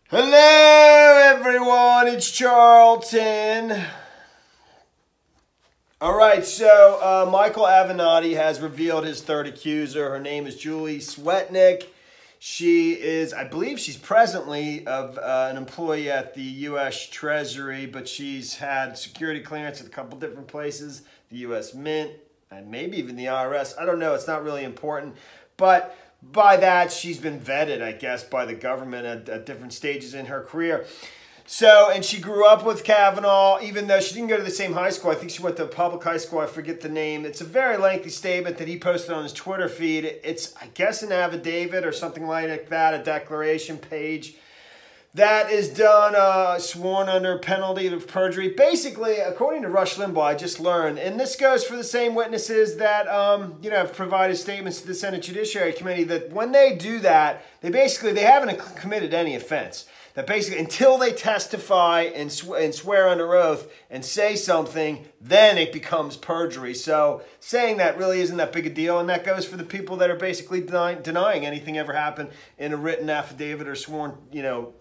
Hello everyone, it's Charlton. Alright, so Michael Avenatti has revealed his third accuser. Her name is Julie Swetnick. She is, I believe she's presently an employee at the U.S. Treasury, but she's had security clearance at a couple different places, the U.S. Mint, and maybe even the IRS. I don't know, it's not really important, but by that, she's been vetted, I guess, by the government at different stages in her career. So, and she grew up with Kavanaugh, even though she didn't go to the same high school. I think she went to a public high school. I forget the name. It's a very lengthy statement that he posted on his Twitter feed. It's, I guess, an affidavit or something like that, a declaration page that is done, sworn under penalty of perjury. Basically, according to Rush Limbaugh, I just learned, and this goes for the same witnesses that, have provided statements to the Senate Judiciary Committee, that when they do that, they haven't committed any offense. That basically, until they testify and swear under oath and say something, then it becomes perjury. So saying that really isn't that big a deal, and that goes for the people that are basically denying anything ever happened in a written affidavit or sworn,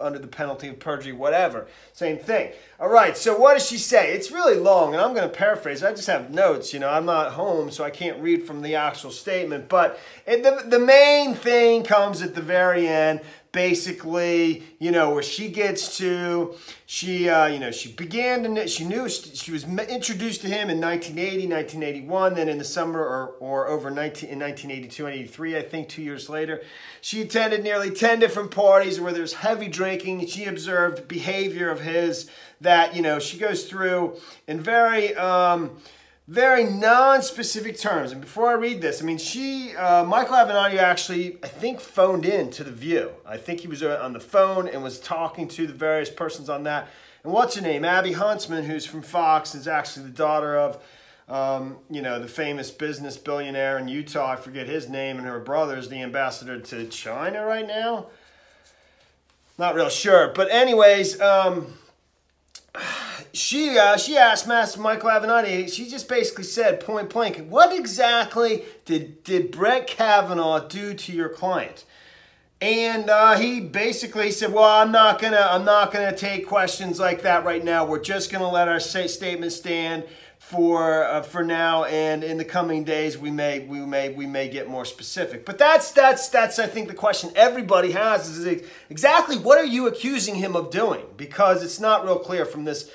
under the penalty of perjury, whatever. Same thing. All right, so what does she say? It's really long, and I'm going to paraphrase. I just have notes. I'm not home, so I can't read from the actual statement. But the main thing comes at the very end. Basically, where she gets to, she knew she was introduced to him in 1980, 1981, then in the summer or over in 1982 and 83, I think 2 years later. She attended nearly 10 different parties where there's heavy drinking. She observed behavior of his that, she goes through in very non-specific terms. And before I read this, Michael Avenatti actually, I think, phoned in to The View. I think he was on the phone and was talking to the various persons on that. And what's her name? Abby Huntsman, who's from Fox, is actually the daughter of, the famous business billionaire in Utah. I forget his name, and her brother's the ambassador to China right now. Not real sure. But anyways, she asked Master Michael Avenatti, she just basically said point blank, what exactly did Brett Kavanaugh do to your client? And he basically said, well, I'm not gonna take questions like that right now. We're just gonna let our statement stand for now, and in the coming days we may get more specific. But that's I think the question everybody has is exactly what are you accusing him of doing? Because it's not real clear from this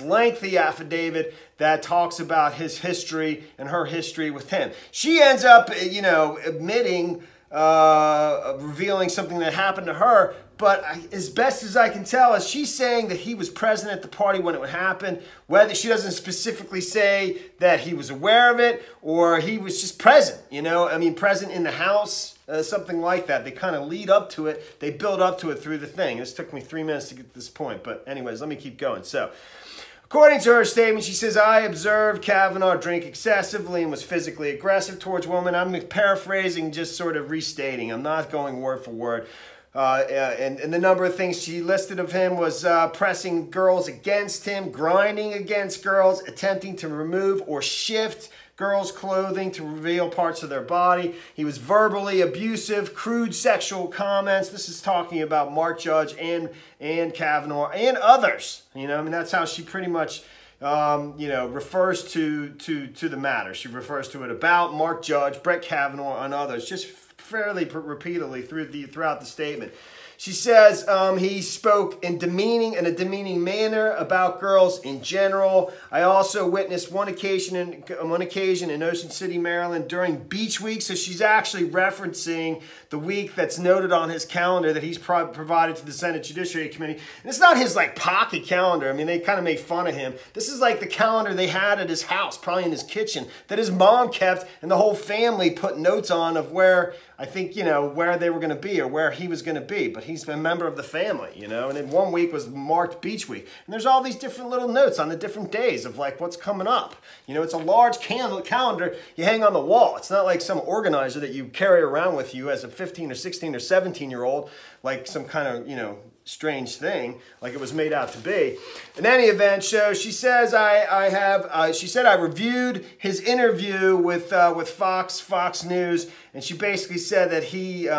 lengthy affidavit that talks about his history and her history with him. She ends up, admitting, revealing something that happened to her, but as best as I can tell, is she's saying that he was present at the party when it would happen. Whether she doesn't specifically say that he was aware of it or he was just present, present in the house, something like that. They kind of lead up to it. They build up to it through the thing. This took me 3 minutes to get to this point, but anyways, let me keep going. So, according to her statement, she says, I observed Kavanaugh drink excessively and was physically aggressive towards women. I'm paraphrasing, just sort of restating. I'm not going word for word. And the number of things she listed of him was pressing girls against him, grinding against girls, attempting to remove or shift girls' clothing to reveal parts of their body. He was verbally abusive, crude sexual comments. This is talking about Mark Judge and Kavanaugh and others. That's how she pretty much, refers to the matter. She refers to it about Mark Judge, Brett Kavanaugh, and others, just fairly repeatedly throughout the statement. She says he spoke in a demeaning manner about girls in general. I also witnessed one occasion in Ocean City, Maryland during Beach Week. So she's actually referencing the week that's noted on his calendar that he's provided to the Senate Judiciary Committee. And it's not his pocket calendar. They kind of made fun of him. This is like the calendar they had at his house, probably in his kitchen, that his mom kept and the whole family put notes on of where, I think, where they were going to be or where he was going to be. But he's a member of the family, and then 1 week was marked Beach Week. And there's all these different little notes on the different days of what's coming up. It's a large calendar you hang on the wall. It's not like some organizer that you carry around with you as a 15 or 16 or 17-year-old, like some kind of, strange thing, like it was made out to be. In any event, so she says she said I reviewed his interview with Fox News, And she basically said that he,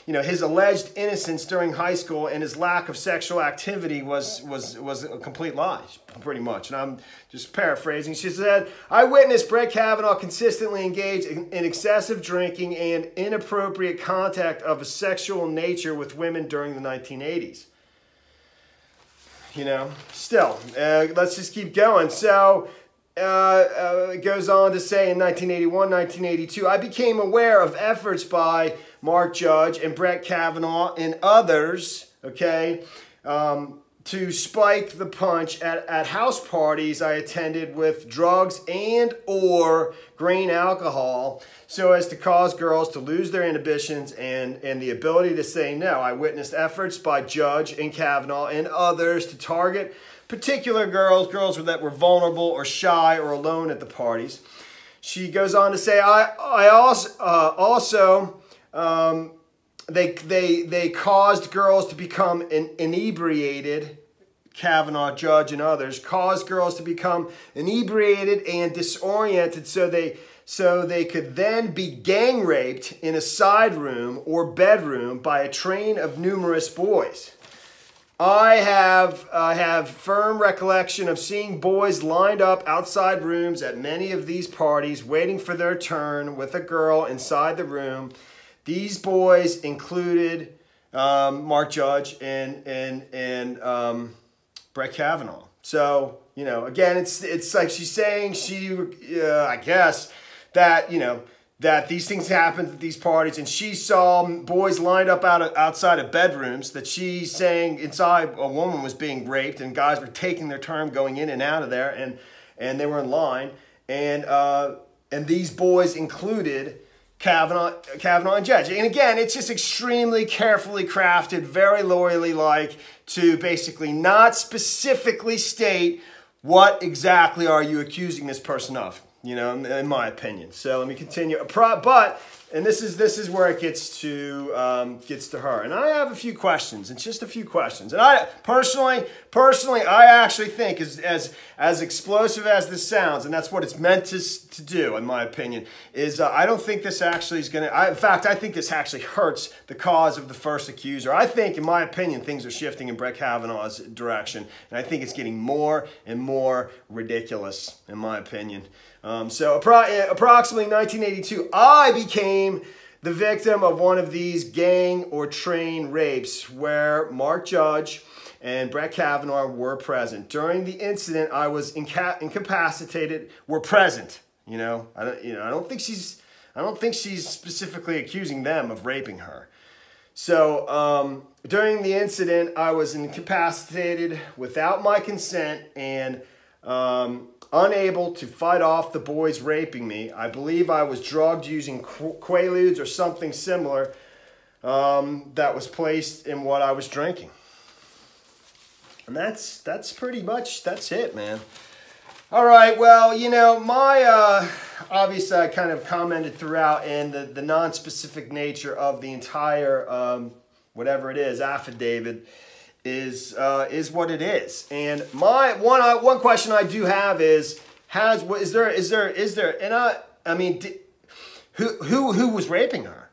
his alleged innocence during high school and his lack of sexual activity was a complete lie, pretty much. And I'm just paraphrasing. She said, I witnessed Brett Kavanaugh consistently engage in excessive drinking and inappropriate contact of a sexual nature with women during the 1980s. Still, let's just keep going. So it goes on to say in 1981, 1982, I became aware of efforts by Mark Judge and Brett Kavanaugh and others, okay, to spike the punch at house parties I attended with drugs and or grain alcohol so as to cause girls to lose their inhibitions and the ability to say no. I witnessed efforts by Judge and Kavanaugh and others to target particular girls that were vulnerable or shy or alone at the parties. She goes on to say, I also they caused girls to become inebriated. Kavanaugh, Judge, and others caused girls to become inebriated and disoriented so they could then be gang raped in a side room or bedroom by a train of numerous boys. I have firm recollection of seeing boys lined up outside rooms at many of these parties waiting for their turn with a girl inside the room. These boys included Mark Judge and Brett Kavanaugh. So, again, it's like she's saying I guess that, that these things happened at these parties, and she saw boys lined up outside of bedrooms, that she's saying inside a woman was being raped, and guys were taking their turn going in and out of there, and they were in line, and these boys included Kavanaugh and Judge. And again, it's just extremely carefully crafted, very lawyerly-like, to basically not specifically state what exactly are you accusing this person of, in my opinion. So let me continue. And this is where it gets to her. And I have a few questions. It's just a few questions. And I personally, I actually think as explosive as this sounds, and that's what it's meant to do, in my opinion, is I don't think this actually is going to. In fact, I think this actually hurts the cause of the first accuser. I think, in my opinion, things are shifting in Brett Kavanaugh's direction, and I think it's getting more and more ridiculous, in my opinion. So approximately 1982, I became the victim of one of these gang or train rapes where Mark Judge and Brett Kavanaugh were present. During the incident, I was incapacitated. Were present. I don't think she's specifically accusing them of raping her. So during the incident, I was incapacitated without my consent and unable to fight off the boys raping me. I believe I was drugged using Quaaludes or something similar that was placed in what I was drinking. And that's pretty much, that's it, man. All right, well, my, obviously I kind of commented throughout, and the non-specific nature of the entire, whatever it is, affidavit, is what it is. And my one question I do have is there and I mean who was raping her?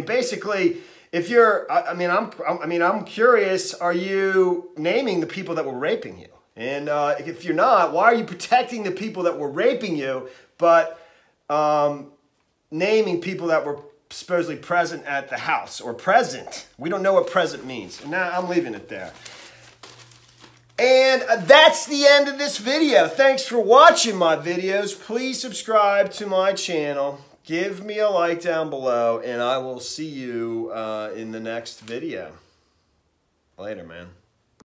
Basically, if you're I'm curious, are you naming the people that were raping you? And if you're not, why are you protecting the people that were raping you but naming people that were supposedly present at the house, or present? We don't know what present means. And now I'm leaving it there. And that's the end of this video. Thanks for watching my videos. Please subscribe to my channel. Give me a like down below, and I will see you in the next video. Later, man.